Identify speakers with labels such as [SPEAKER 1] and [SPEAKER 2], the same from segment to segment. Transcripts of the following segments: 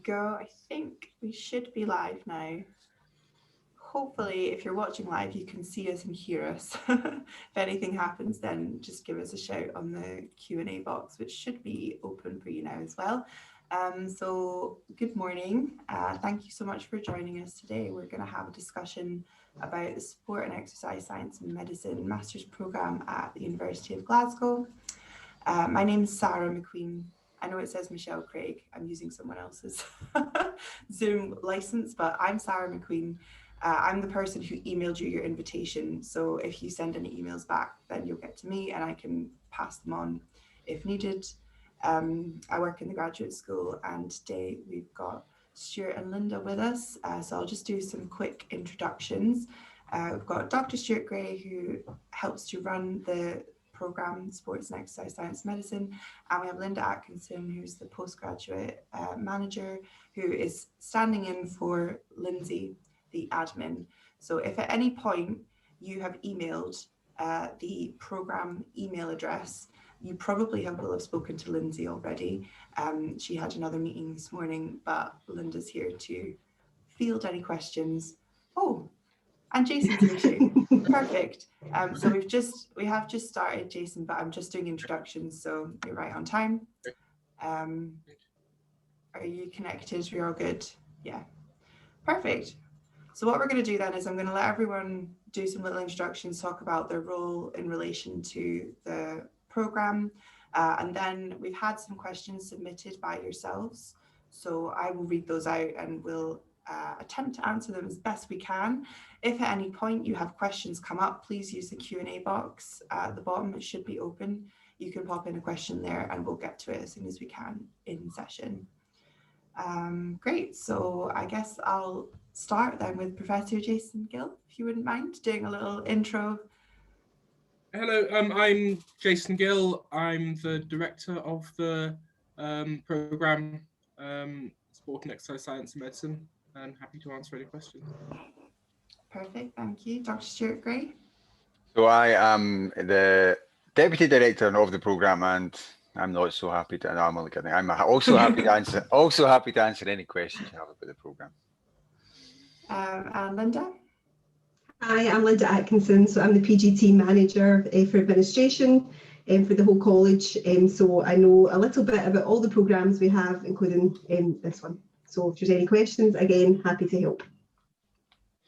[SPEAKER 1] go. I think we should be live now. Hopefully, if you're watching live, you can see us and hear us. If anything happens, then just give us a shout on the Q&A box, which should be open for you now as well. So good morning. Thank you so much for joining us today. We're going to have a discussion about the Sport and Exercise Science and Medicine Master's Programme at the University of Glasgow. My name is Sarah McQueen. I know it says Michelle Craig. I'm using someone else's Zoom license, but I'm Sarah McQueen. I'm the person who emailed you your invitation. So if you send any emails back, then you'll get to me and I can pass them on if needed. I work in the graduate school, and today we've got Stuart and Linda with us. So I'll just do some quick introductions. We've got Dr. Stuart Gray, who helps to run the programme Sports and Exercise Science Medicine, and we have Linda Atkinson, who's the postgraduate manager, who is standing in for Lindsay, the admin. So if at any point you have emailed the programme email address, you probably will have spoken to Lindsay already. She had another meeting this morning, but Linda's here to field any questions. Oh, and Jason's here too. Perfect. So we have just started, Jason, but I'm just doing introductions, so you're right on time. Are you connected? We're all good? Yeah. Perfect. So what we're going to do then is I'm going to let everyone do some little introductions, talk about their role in relation to the programme, and then we've had some questions submitted by yourselves. So I will read those out and we'll attempt to answer them as best we can. If at any point you have questions come up, please use the Q&A box at the bottom. It should be open. You can pop in a question there and we'll get to it as soon as we can in session. Great, so I guess I'll start then with Professor Jason Gill, if you wouldn't mind doing a little intro.
[SPEAKER 2] Hello, I'm Jason Gill. I'm the director of the programme Sport and Exercise Science and Medicine, and happy to answer any questions.
[SPEAKER 1] Perfect, thank you. Dr. Stuart Gray.
[SPEAKER 3] So I am the deputy director of the programme, and I'm not so happy to. No, I'm only kidding. I'm also happy to answer. Also happy to answer any questions you have about the programme.
[SPEAKER 1] And Linda.
[SPEAKER 4] Hi, I'm Linda Atkinson. So I'm the PGT manager for administration for the whole college. So I know a little bit about all the programmes we have, including this one. So if there's any questions, again, happy to help.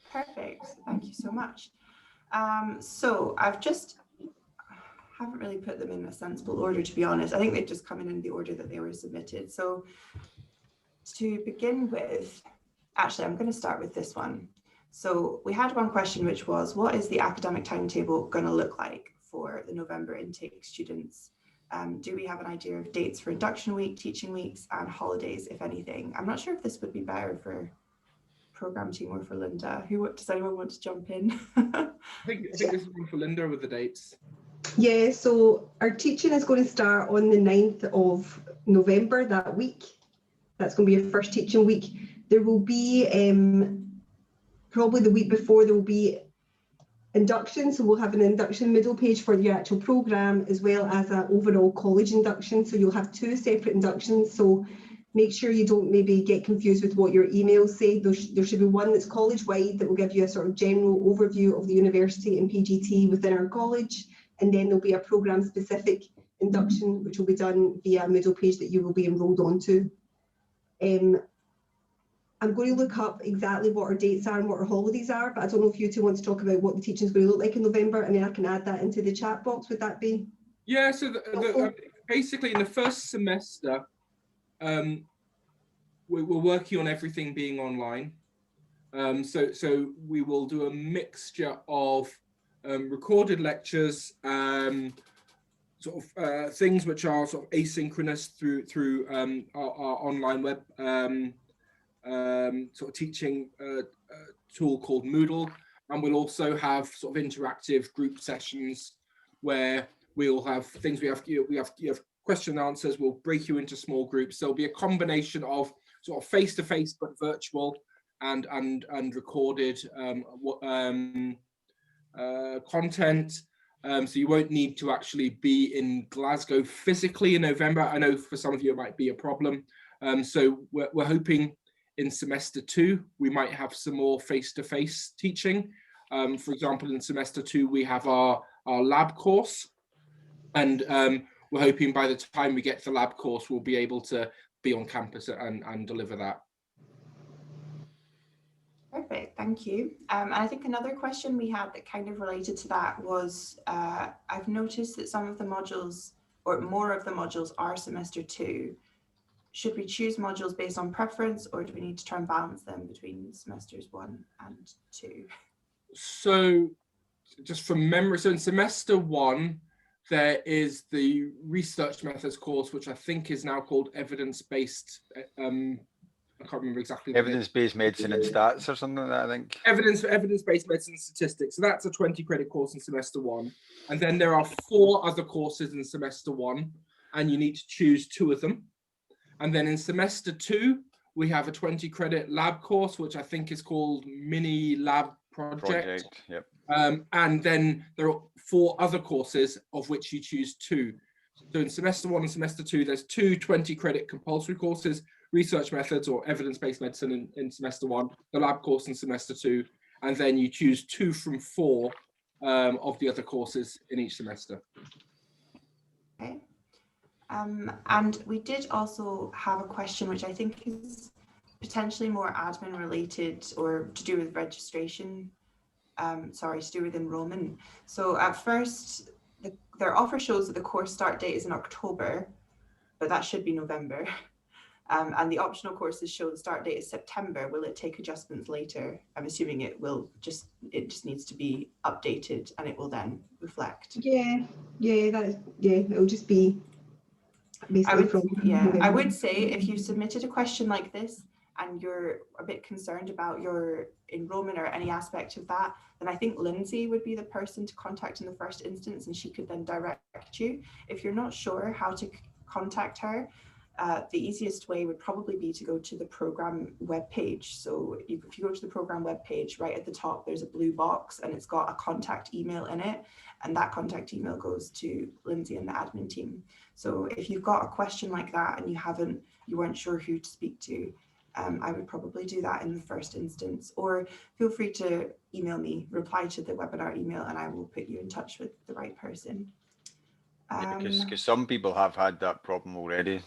[SPEAKER 1] Perfect. Thank you so much. So haven't really put them in a sensible order, to be honest. I think they've just come in the order that they were submitted. So to begin with, actually, I'm going to start with this one. So we had one question, which was, what is the academic timetable going to look like for the November intake students? Do we have an idea of dates for induction week, teaching weeks, and holidays, if anything? I'm not sure if this would be better for programme team or for Linda. Does anyone want to jump in?
[SPEAKER 2] I think this is one for Linda with the dates.
[SPEAKER 4] Yeah, so our teaching is going to start on the 9th of November that week. That's going to be our first teaching week. There will be, probably the week before, there will be induction. So we'll have an induction middle page for the actual programme, as well as an overall college induction. So you'll have two separate inductions. So make sure you don't maybe get confused with what your emails say. There should be one that's college-wide that will give you a sort of general overview of the university and PGT within our college. And then there'll be a programme-specific induction, which will be done via a middle page that you will be enrolled onto. I'm going to look up exactly what our dates are and what our holidays are, but I don't know if you two want to talk about what the teaching is going to look like in November, and then I can add that into the chat box. Would that be?
[SPEAKER 2] Yeah, so basically in the first semester, we're working on everything being online. So we will do a mixture of recorded lectures, things which are sort of asynchronous through our online web sort of teaching tool called Moodle, and we'll also have sort of interactive group sessions where we'll have things we have question and answers. We'll break you into small groups. There'll be a combination of sort of face-to-face but virtual and recorded content. So you won't need to actually be in Glasgow physically in November. I know for some of you it might be a problem. So we're hoping in semester 2, we might have some more face-to-face teaching. For example, in semester 2, we have our lab course. And we're hoping by the time we get to the lab course, we'll be able to be on campus and deliver that.
[SPEAKER 1] Perfect, thank you. And I think another question we had that kind of related to that was, I've noticed that some of the modules, or more of the modules, are semester 2. Should we choose modules based on preference, or do we need to try and balance them between semesters 1 and 2?
[SPEAKER 2] So just from memory, so in semester 1, there is the research methods course, which I think is now called evidence-based, I can't remember exactly.
[SPEAKER 3] Evidence-based medicine and stats or something like that, I think.
[SPEAKER 2] Evidence-based medicine and statistics. So that's a 20 credit course in semester 1. And then there are 4 other courses in semester 1, and you need to choose 2 of them. And then in semester 2, we have a 20 credit lab course, which I think is called Mini Lab Project.
[SPEAKER 3] Yep.
[SPEAKER 2] And then there are 4 other courses of which you choose 2. So in semester 1 and semester 2, there's 2 20 credit compulsory courses, research methods or evidence-based medicine in semester 1, the lab course in semester 2, and then you choose 2 from 4 of the other courses in each semester.
[SPEAKER 1] Okay. And we did also have a question, which I think is potentially more admin related or to do with registration, to do with enrollment. So at first, their offer shows that the course start date is in October, but that should be November. And the optional courses show the start date is September. Will it take adjustments later? I'm assuming it just needs to be updated and it will then reflect.
[SPEAKER 4] Yeah, it'll just be basically
[SPEAKER 1] I would say if you submitted a question like this and you're a bit concerned about your enrollment or any aspect of that, then I think Lindsay would be the person to contact in the first instance, and she could then direct you. If you're not sure how to contact her, the easiest way would probably be to go to the program webpage. So if you go to the program webpage, right at the top, there's a blue box and it's got a contact email in it. And that contact email goes to Lindsay and the admin team. So if you've got a question like that and you weren't sure who to speak to, I would probably do that in the first instance, or feel free to email me, reply to the webinar email, and I will put you in touch with the right person.
[SPEAKER 3] Because some people have had that problem already.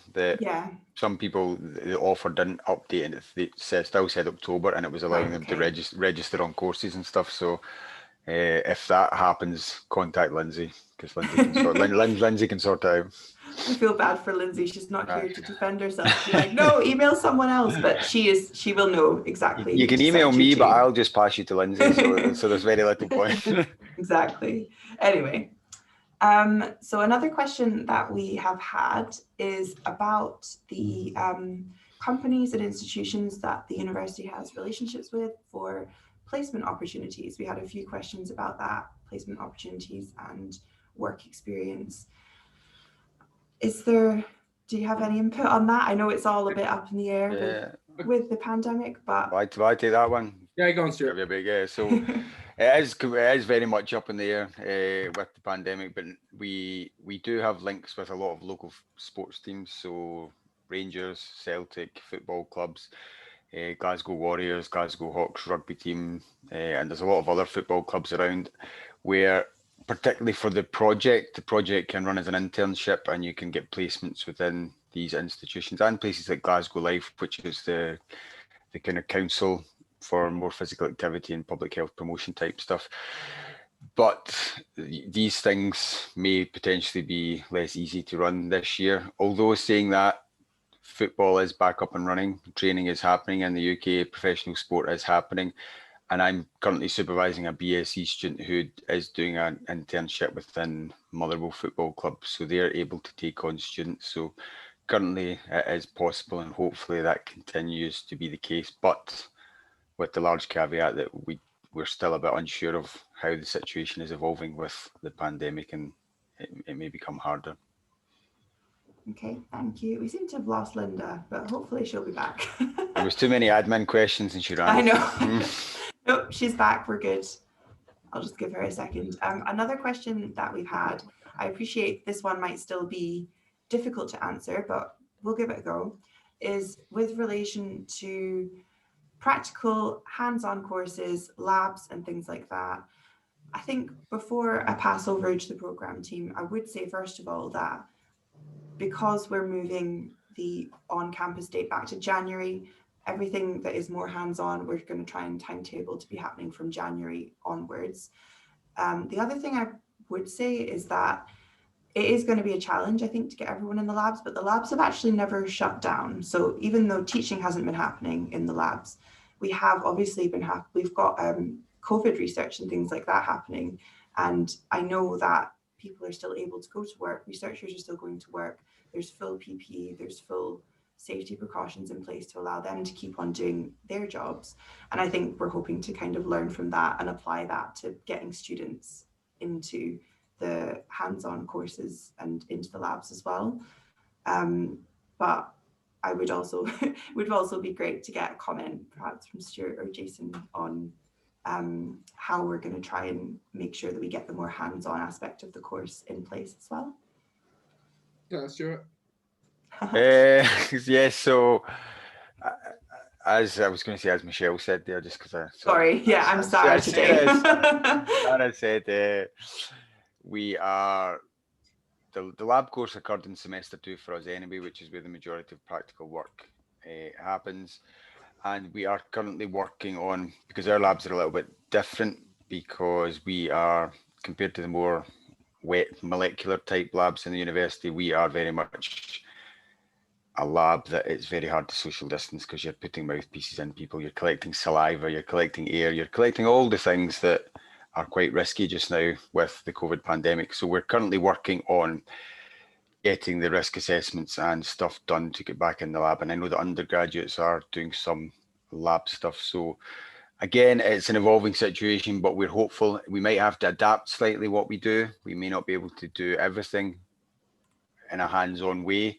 [SPEAKER 3] Some people, the offer didn't update and it still said October, and it was allowing them to register on courses and stuff. So if that happens, contact Lindsay, because Lindsay can sort it out.
[SPEAKER 1] I feel bad for Lindsay. She's not here to defend herself. She's like, no, email someone else, but she will know exactly.
[SPEAKER 3] You can email me, but I'll just pass you to Lindsay. So there's very little point.
[SPEAKER 1] Exactly. Anyway. So another question that we have had is about the companies and institutions that the university has relationships with for placement opportunities. We had a few questions about that, placement opportunities and work experience. Do you have any input on that? I know it's all a bit up in the air with the pandemic, but...
[SPEAKER 3] Do I take that one?
[SPEAKER 2] Yeah, go on, Stuart.
[SPEAKER 3] Yeah, so it is very much up in the air with the pandemic, but we do have links with a lot of local sports teams, so Rangers, Celtic, football clubs, Glasgow Warriors, Glasgow Hawks rugby team, and there's a lot of other football clubs around where, particularly for the project can run as an internship and you can get placements within these institutions and places like Glasgow Life, which is the kind of council for more physical activity and public health promotion type stuff. But these things may potentially be less easy to run this year. Although saying that, football is back up and running, training is happening in the UK, professional sport is happening. And I'm currently supervising a BSc student who is doing an internship within Motherwell Football Club. So they're able to take on students. So currently it is possible, and hopefully that continues to be the case. But with the large caveat that we're still a bit unsure of how the situation is evolving with the pandemic, and it may become harder.
[SPEAKER 1] Okay, thank you. We seem to have lost Linda, but hopefully she'll be back.
[SPEAKER 3] There was too many admin questions and she ran.
[SPEAKER 1] I know. Nope, she's back. We're good. I'll just give her a second. Another question that we've had, I appreciate this one might still be difficult to answer, but we'll give it a go, is with relation to practical hands-on courses, labs and things like that. I think before I pass over to the programme team, I would say first of all that because we're moving the on-campus date back to January, everything that is more hands-on, we're going to try and timetable to be happening from January onwards. The other thing I would say is that it is going to be a challenge, I think, to get everyone in the labs, but the labs have actually never shut down. So even though teaching hasn't been happening in the labs, we have obviously we've got COVID research and things like that happening. And I know that people are still able to go to work, researchers are still going to work, there's full PPE, there's full safety precautions in place to allow them to keep on doing their jobs. And I think we're hoping to kind of learn from that and apply that to getting students into the hands-on courses and into the labs as well. But I would also be great to get a comment perhaps from Stuart or Jason on how we're going to try and make sure that we get the more hands-on aspect of the course in place as well.
[SPEAKER 2] Yeah, Stuart.
[SPEAKER 3] Yeah, so as I was going to say, as Michelle said there, just because
[SPEAKER 1] I'm Sarah today.
[SPEAKER 3] Sarah said we are the lab course occurred in semester 2 for us anyway, which is where the majority of practical work happens. And we are currently working on, because our labs are a little bit different, because we are, compared to the more wet molecular type labs in the university, we are very much a lab that it's very hard to social distance because you're putting mouthpieces in people, you're collecting saliva, you're collecting air, you're collecting all the things that are quite risky just now with the COVID pandemic. So we're currently working on getting the risk assessments and stuff done to get back in the lab. And I know the undergraduates are doing some lab stuff. So again, it's an evolving situation, but we're hopeful. We might have to adapt slightly what we do. We may not be able to do everything in a hands-on way,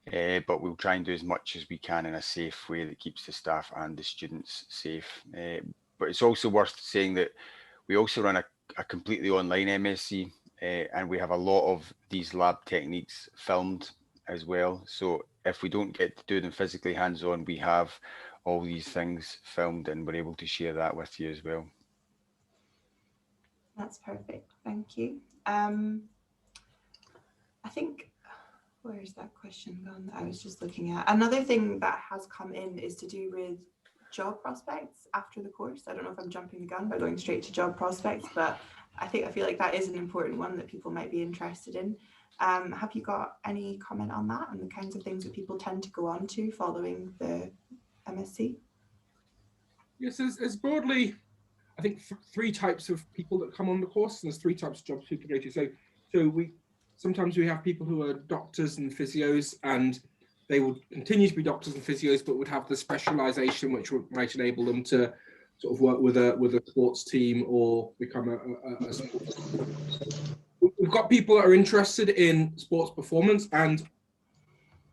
[SPEAKER 3] but we'll try and do as much as we can in a safe way that keeps the staff and the students safe. But it's also worth saying that we also run a completely online MSc, and we have a lot of these lab techniques filmed as well. So if we don't get to do them physically hands-on, we have all these things filmed and we're able to share that with you as well.
[SPEAKER 1] That's perfect, thank you. I think, where's that question gone that I was just looking at? Another thing that has come in is to do with job prospects after the course. I don't know if I'm jumping the gun by going straight to job prospects, but I feel like that is an important one that people might be interested in. Have you got any comment on that and the kinds of things that people tend to go on to following the MSc?
[SPEAKER 2] Yes, there's broadly, I think, 3 types of people that come on the course, and there's 3 types of jobs people go to. So sometimes we have people who are doctors and physios, and they would continue to be doctors and physios, but would have the specialization which might enable them to sort of work with a sports team or become a sports team. We've got people that are interested in sports performance, and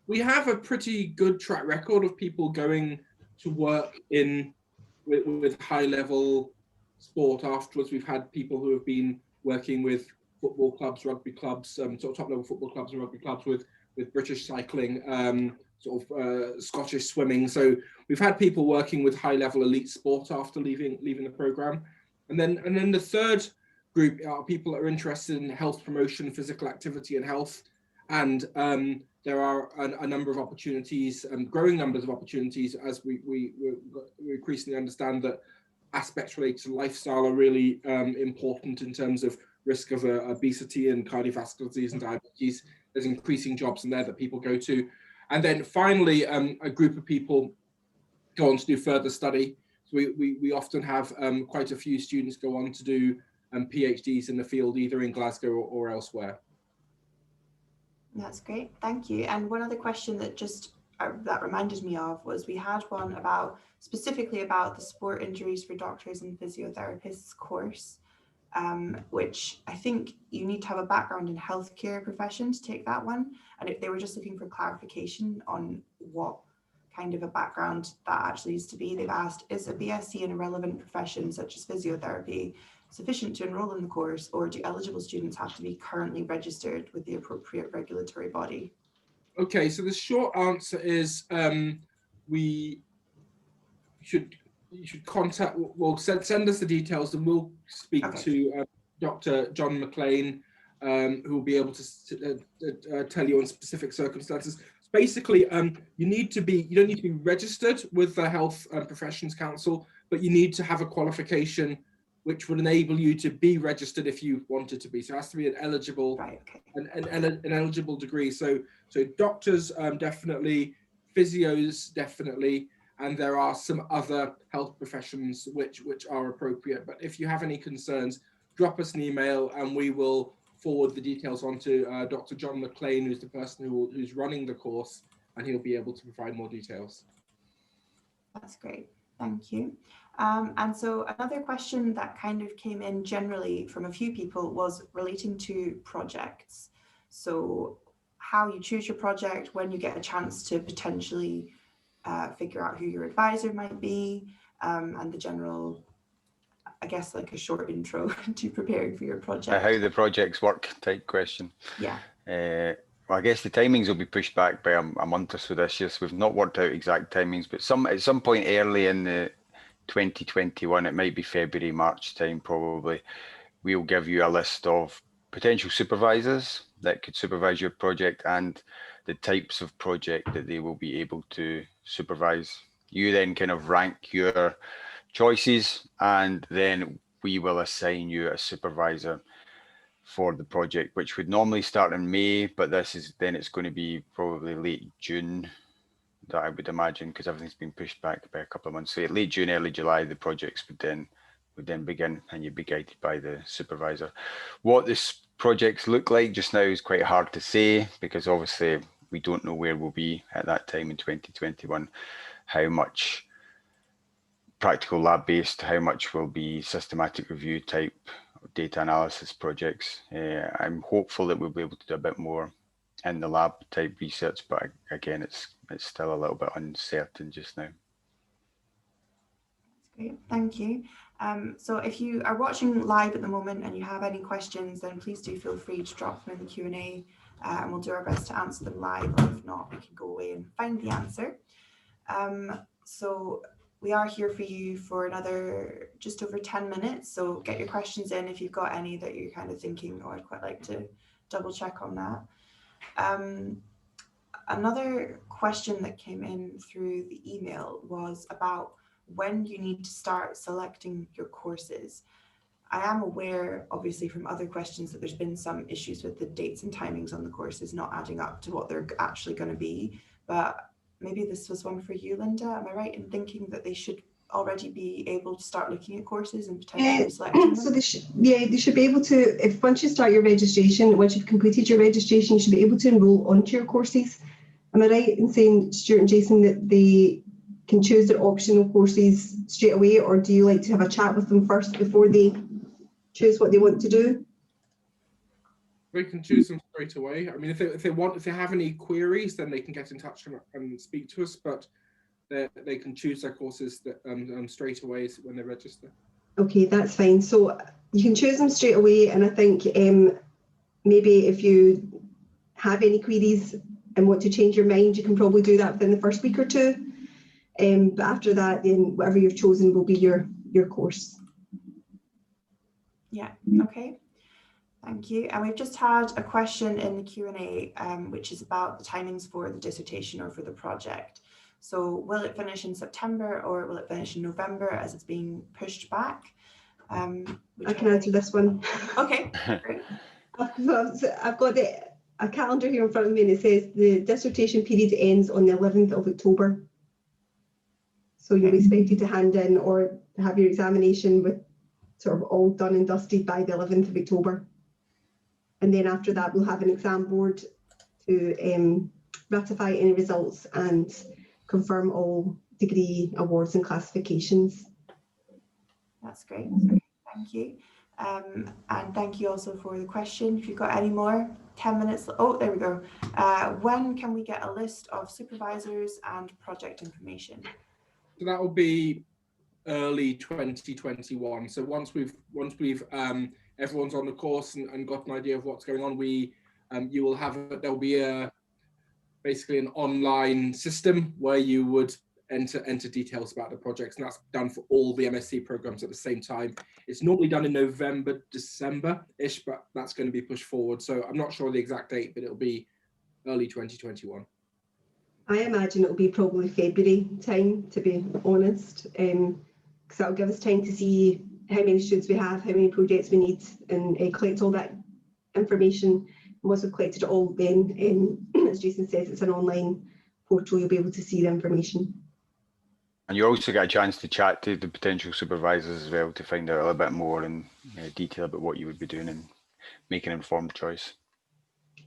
[SPEAKER 2] we have a pretty good track record of people going to work with high level sport afterwards. We've had people who have been working with football clubs, rugby clubs, sort of top level football clubs and rugby clubs, with British cycling, Scottish swimming. So we've had people working with high level elite sport after leaving the program. And then the third group are people that are interested in health promotion, physical activity and health. And there are a number of opportunities, growing numbers of opportunities, as we increasingly understand that aspects related to lifestyle are really important in terms of risk of obesity and cardiovascular disease and diabetes. There's increasing jobs in there that people go to. And then finally, a group of people go on to do further study. So we often have quite a few students go on to do PhDs in the field, either in Glasgow or elsewhere.
[SPEAKER 1] That's great, thank you. And one other question that that reminded me of was we had one specifically about the sport injuries for doctors and physiotherapists course, which I think you need to have a background in healthcare profession to take that one. And if they were just looking for clarification on what kind of a background that actually needs to be, they've asked, is a BSc in a relevant profession such as physiotherapy sufficient to enroll in the course, or do eligible students have to be currently registered with the appropriate regulatory body?
[SPEAKER 2] Okay, so the short answer is you should contact, well, send us the details and we'll speak to Dr. John McLean, who will be able to tell you on specific circumstances. Basically, you don't need to be registered with the Health Professions Council, but you need to have a qualification which would enable you to be registered if you wanted to be. So it has to be an eligible, an eligible degree. So doctors definitely, physios definitely, and there are some other health professions which are appropriate. But if you have any concerns, drop us an email and we will forward the details on to Dr. John McLean, who's the person who's running the course, and he'll be able to provide more details.
[SPEAKER 1] That's great, thank you. And so another question that kind of came in generally from a few people was relating to projects. So how you choose your project, when you get a chance to potentially figure out who your advisor might be, and the general, I guess, like a short intro to preparing for your project.
[SPEAKER 3] How the projects work type question.
[SPEAKER 1] Yeah.
[SPEAKER 3] Well, I guess the timings will be pushed back by a month or so this year. So we've not worked out exact timings, but at some point early in the 2021, it might be February, March time probably, we'll give you a list of potential supervisors that could supervise your project and the types of project that they will be able to supervise. You then kind of rank your choices and then we will assign you a supervisor for the project, which would normally start in May, but it's going to be probably late June, that I would imagine, because everything's been pushed back by a couple of months. So late June, early July, the projects would then begin, and you'd be guided by the supervisor. What this projects look like just now is quite hard to say, because obviously we don't know where we'll be at that time in 2021, how much practical lab based, how much will be systematic review type data analysis projects. I'm hopeful that we'll be able to do a bit more in the lab type research, but again, it's still a little bit uncertain just now.
[SPEAKER 1] Great, thank you. So if you are watching live at the moment and you have any questions, then please do feel free to drop them in the Q&A and we'll do our best to answer them live, or if not, we can go away and find the answer. So we are here for you for another just over 10 minutes, so get your questions in if you've got any that you're kind of thinking, oh, I'd quite like to double check on that. Another question that came in through the email was about when you need to start selecting your courses. I am aware, obviously, from other questions that there's been some issues with the dates and timings on the courses not adding up to what they're actually going to be, but maybe this was one for you, Linda. Am I right in thinking that they should already be able to start looking at courses and potentially selecting them?
[SPEAKER 4] So they should be able to, if once you start your registration, once you've completed your registration, you should be able to enroll onto your courses. Am I right in saying, Stuart and Jason, that they can choose their optional courses straight away, or do you like to have a chat with them first before they choose what they want to do?
[SPEAKER 2] We can choose them straight away. I mean, if they have any queries, then they can get in touch and speak to us, but they can choose their courses straight away when they register.
[SPEAKER 4] Okay, that's fine. So you can choose them straight away, and I think maybe if you have any queries and want to change your mind, you can probably do that within the first week or two. But after that, then whatever you've chosen will be your course.
[SPEAKER 1] Yeah, okay. Thank you. And we've just had a question in the Q&A, which is about the timings for the dissertation or for the project. So will it finish in September or will it finish in November as it's being pushed back?
[SPEAKER 4] I can answer this one.
[SPEAKER 1] Okay, great.
[SPEAKER 4] I've got a calendar here in front of me, and it says the dissertation period ends on the 11th of October. So you'll be expected to hand in or have your examination with sort of all done and dusted by the 11th of October. And then after that, we'll have an exam board to ratify any results and confirm all degree awards and classifications.
[SPEAKER 1] That's great. Thank you. And thank you also for the question. If you've got any more, 10 minutes. Oh, there we go. When can we get a list of supervisors and project information?
[SPEAKER 2] So that will be early 2021. So once we've everyone's on the course and got an idea of what's going on, you will have there'll be basically an online system where you would enter details about the projects, and that's done for all the MSc programs at the same time. It's normally done in November, December-ish, but that's going to be pushed forward. So I'm not sure the exact date, but it'll be early 2021.
[SPEAKER 4] I imagine it'll be probably February time, to be honest, because that'll give us time to see how many students we have, how many projects we need, and collect all that information. Once we've collected it all, then, as Jason says, it's an online portal, you'll be able to see the information.
[SPEAKER 3] And you also get a chance to chat to the potential supervisors as well to find out a little bit more in detail about what you would be doing and make an informed choice.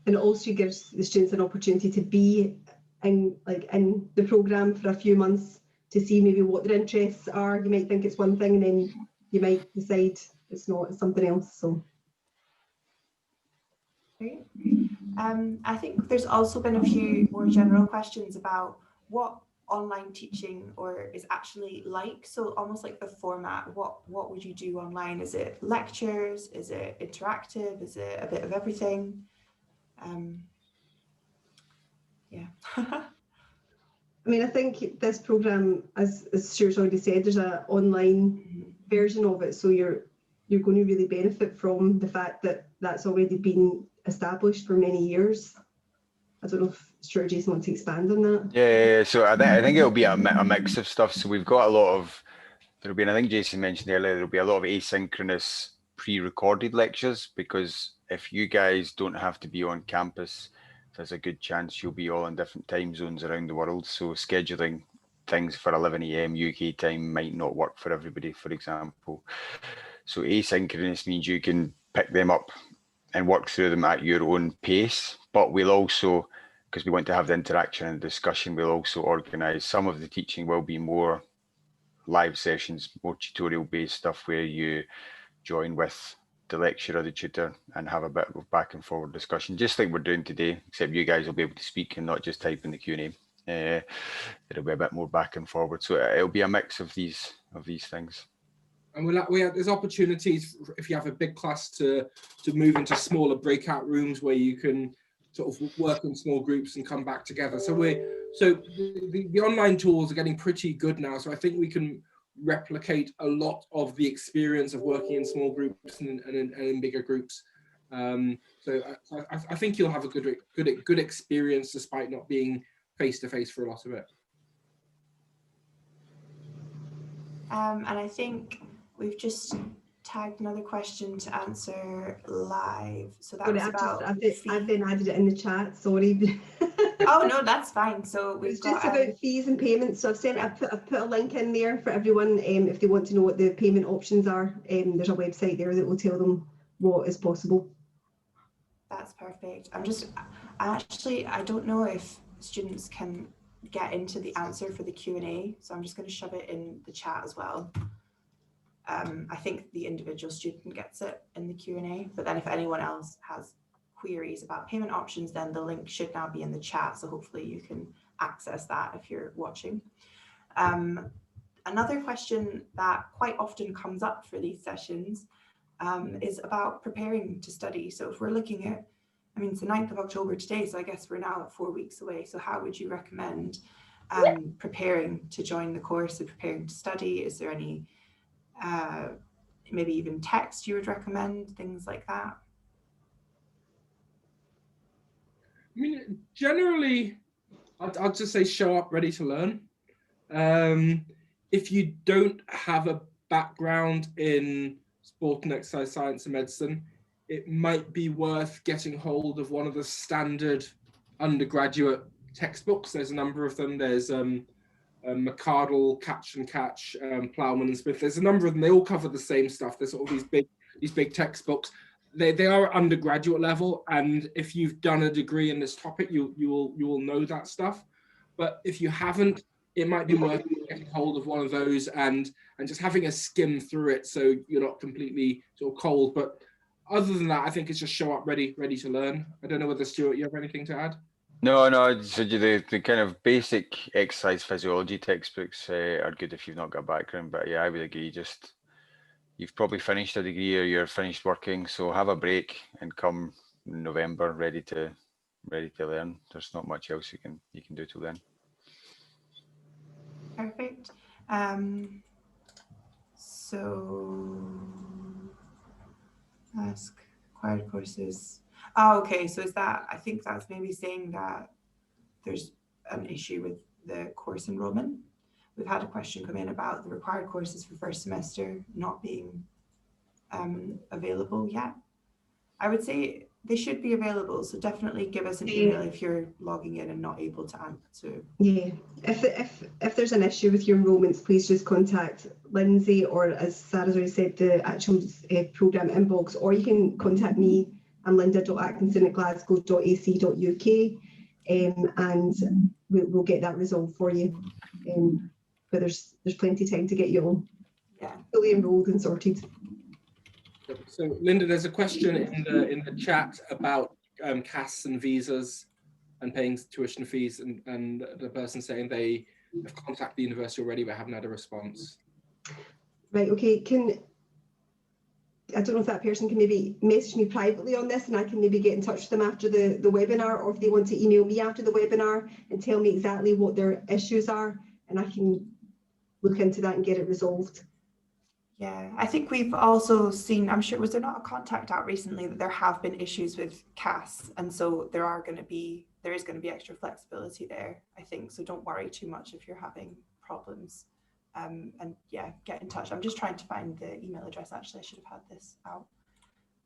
[SPEAKER 3] And it also gives the students an opportunity to be in the programme for a few months to see maybe what their interests are. You might think it's one thing and then you might decide it's not, it's something else. So.
[SPEAKER 1] Great. I think there's also been a few more general questions about what online teaching is actually like. So almost like the format, what would you do online? Is it lectures? Is it interactive? Is it a bit of everything? Yeah.
[SPEAKER 4] I mean, I think this programme, as Stuart's already said, there's an online version of it, so you're going to really benefit from the fact that that's already been established for many years. I don't know if Stuart or Jason want to expand on that.
[SPEAKER 3] Yeah, so I think it'll be a mix of stuff. So we've got a lot of, there'll be, and I think Jason mentioned earlier, there'll be a lot of asynchronous pre-recorded lectures, because if you guys don't have to be on campus, there's a good chance you'll be all in different time zones around the world. So scheduling things for 11 AM UK time might not work for everybody, for example. So asynchronous means you can pick them up and work through them at your own pace. But we'll also, because we want to have the interaction and discussion, we'll also organise some of the teaching will be more live sessions, more tutorial based stuff where you join with the lecturer, the tutor, and have a bit of back and forward discussion, just like we're doing today, except you guys will be able to speak and not just type in the Q&A. It'll be a bit more back and forward. So it'll be a mix of these things.
[SPEAKER 2] And there's opportunities if you have a big class to move into smaller breakout rooms where you can sort of work in small groups and come back together. So the online tools are getting pretty good now. So I think we can replicate a lot of the experience of working in small groups and in bigger groups. So I think you'll have a good experience despite not being face to face for a lot of it.
[SPEAKER 1] And I think we've just tagged another question to answer live. So that was about.
[SPEAKER 4] I've then added it in the chat. Sorry.
[SPEAKER 1] Oh no, that's fine. So
[SPEAKER 4] it's just about fees and payments. So I've put a link in there for everyone if they want to know what the payment options are. There's a website there that will tell them what is possible.
[SPEAKER 1] That's perfect. I don't know if students can get into the answer for the Q&A, so I'm just going to shove it in the chat as well. I think the individual student gets it in the Q&A, but then if anyone else has queries about payment options, then the link should now be in the chat, so hopefully you can access that if you're watching. Another question that quite often comes up for these sessions is about preparing to study. So if we're looking at, I mean, it's the 9th of October today, so I guess we're now at 4 weeks away. So how would you recommend preparing to join the course and preparing to study? Is there any maybe even text you would recommend, things like that?
[SPEAKER 2] I mean, generally, I'd just say show up ready to learn. If you don't have a background in sport and exercise science and medicine, it might be worth getting hold of one of the standard undergraduate textbooks. There's a number of them. There's McArdle, Catch and Catch, Plowman and Smith. There's a number of them. They all cover the same stuff. There's sort of these big textbooks. They are at undergraduate level, and if you've done a degree in this topic, you will know that stuff. But if you haven't, it might be worth getting hold of one of those and just having a skim through it, so you're not completely sort of cold. But other than that, I think it's just show up ready to learn. I don't know whether Stuart, you have anything to add?
[SPEAKER 3] No. So the kind of basic exercise physiology textbooks are good if you've not got a background. But yeah, I would agree. Just you've probably finished a degree or you're finished working, so have a break and come November ready to learn. There's not much else you can do till then.
[SPEAKER 1] Perfect. So ask required courses. Oh, okay. So is that, I think that's maybe saying that there's an issue with the course enrollment. We've had a question come in about the required courses for first semester not being available yet. I would say they should be available. So definitely give us an email if you're logging in and not able to answer.
[SPEAKER 4] Yeah, if there's an issue with your enrolments, please just contact Lindsay, or as Sarah's already said, the actual programme inbox, or you can contact me. I'm linda.atkinson@glasgow.ac.uk, and we'll get that resolved for you. But there's plenty of time to get you all fully enrolled and sorted.
[SPEAKER 2] So Linda, there's a question in the chat about CAS and visas and paying tuition fees, and the person saying they have contacted the university already but haven't had a response.
[SPEAKER 4] Right, okay. I don't know if that person can maybe message me privately on this, and I can maybe get in touch with them after the webinar, or if they want to email me after the webinar and tell me exactly what their issues are, and I can look into that and get it resolved.
[SPEAKER 1] Yeah, I think we've also seen, I'm sure, was there not a contact out recently that there have been issues with CAS, and so there is going to be extra flexibility there, I think. So don't worry too much if you're having problems. And yeah, get in touch. I'm just trying to find the email address. Actually, I should have had this out.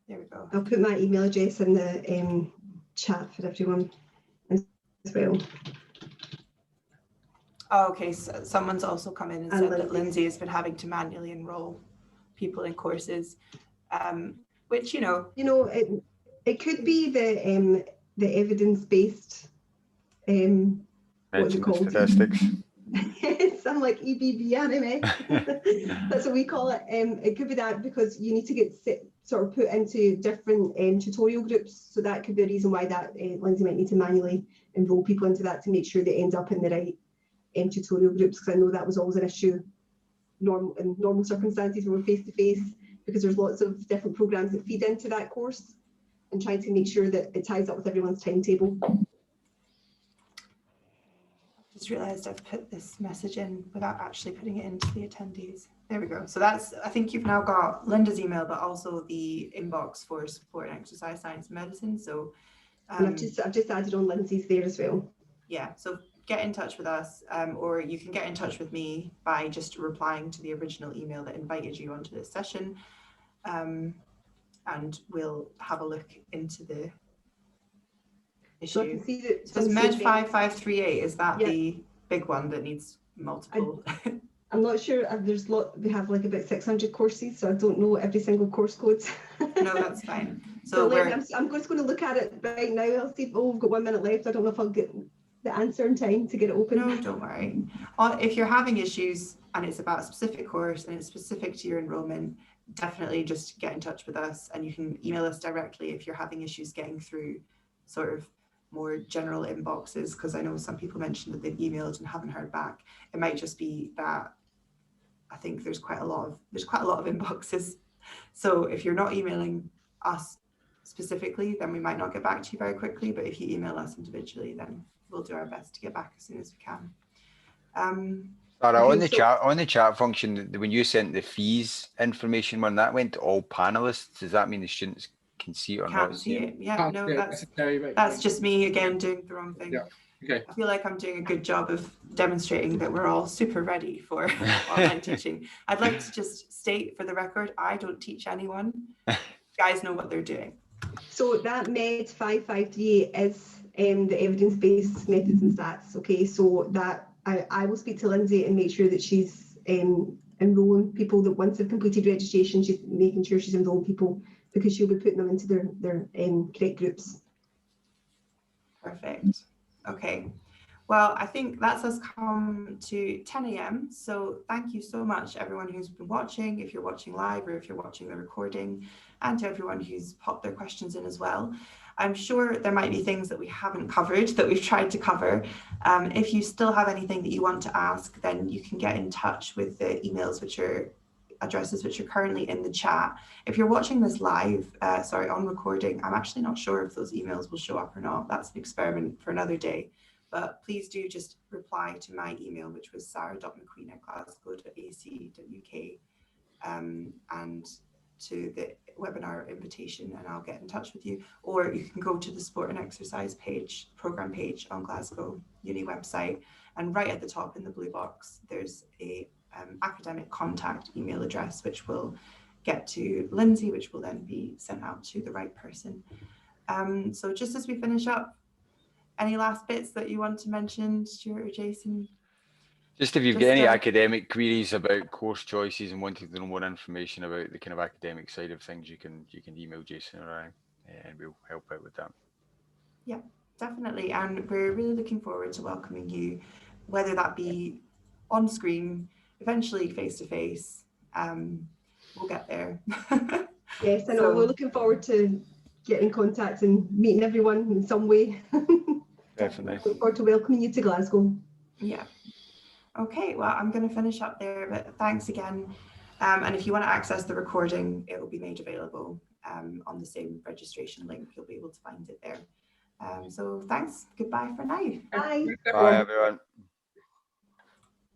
[SPEAKER 1] There we go.
[SPEAKER 4] I'll put my email address in the chat for everyone as well.
[SPEAKER 1] Oh, okay, so someone's also come in and said that Lindsay has been having to manually enroll people in courses, which, it
[SPEAKER 4] could be the evidence-based, what's it called?
[SPEAKER 3] Statistics.
[SPEAKER 4] Some like EBB anime. That's what we call it. It could be that, because you need to get sort of put into different tutorial groups. So that could be a reason why that Lindsay might need to manually enroll people into that to make sure they end up in the right tutorial groups, because I know that was always an issue in normal circumstances when we're face-to-face, because there's lots of different programs that feed into that course, and trying to make sure that it ties up with everyone's timetable.
[SPEAKER 1] I just realized I've put this message in without actually putting it into the attendees. There we go. So that's, I think you've now got Linda's email, but also the inbox for support and exercise science and medicine. So
[SPEAKER 4] and I've just added on Lindsay's there as well.
[SPEAKER 1] Yeah, so get in touch with us, or you can get in touch with me by just replying to the original email that invited you onto this session, and we'll have a look into the issue. So I can see that so Med 5538, is that the big one that needs multiple?
[SPEAKER 4] I'm not sure. We have like about 600 courses, so I don't know every single course code.
[SPEAKER 1] No, that's fine.
[SPEAKER 4] So I'm just going to look at it right now. I'll see. Oh, we've got 1 minute left. I don't know if I'll get the answer in time to get it open.
[SPEAKER 1] No, don't worry. If you're having issues and it's about a specific course and it's specific to your enrollment, definitely just get in touch with us, and you can email us directly if you're having issues getting through sort of more general inboxes, because I know some people mentioned that they've emailed and haven't heard back. It might just be that I think there's quite a lot of inboxes. So if you're not emailing us specifically, then we might not get back to you very quickly. But if you email us individually, then we'll do our best to get back as soon as we can.
[SPEAKER 3] Sarah, on the chat function, when you sent the fees information, when that went to all panelists, does that mean the students can see it or not see it?
[SPEAKER 1] Yeah, no, that's just me again doing the wrong thing.
[SPEAKER 2] Yeah. Okay.
[SPEAKER 1] I feel like I'm doing a good job of demonstrating that we're all super ready for online teaching. I'd like to just state for the record, I don't teach anyone. You guys know what they're doing.
[SPEAKER 4] So that Med 5538 is the evidence-based methods and stats. Okay, so that I will speak to Lindsay and make sure that she's enrolling people, that once they've completed registration, she's making sure she's enrolling people, because she'll be putting them into their correct groups.
[SPEAKER 1] Perfect. Okay. Well, I think that's us come to 10 a.m. So thank you so much, everyone who's been watching, if you're watching live or if you're watching the recording, and to everyone who's popped their questions in as well. I'm sure there might be things that we haven't covered that we've tried to cover. If you still have anything that you want to ask, then you can get in touch with the emails addresses which are currently in the chat. If you're watching this live, on recording, I'm actually not sure if those emails will show up or not. That's an experiment for another day. But please do just reply to my email, which was sarah.mcqueen@glasgow.ac.uk, and to the webinar invitation, and I'll get in touch with you. Or you can go to the Sport and Exercise program page on Glasgow Uni website, and right at the top in the blue box, there's a academic contact email address, which will get to Lindsay, which will then be sent out to the right person. So just as we finish up, any last bits that you want to mention, Stuart or Jason?
[SPEAKER 3] Just if you've got any academic queries about course choices and wanting to know more information about the kind of academic side of things, you can email Jason or I, and we'll help out with that.
[SPEAKER 1] Yeah, definitely. And we're really looking forward to welcoming you, whether that be on screen, eventually face to face. We'll get there.
[SPEAKER 4] Yes, I know. We're looking forward to getting in contact and meeting everyone in some way.
[SPEAKER 3] Definitely.
[SPEAKER 4] Look forward to welcoming you to Glasgow.
[SPEAKER 1] Yeah. Okay, well, I'm going to finish up there, but thanks again. And if you want to access the recording, it will be made available on the same registration link. You'll be able to find it there. So thanks. Goodbye for now.
[SPEAKER 4] Bye.
[SPEAKER 3] Bye, everyone.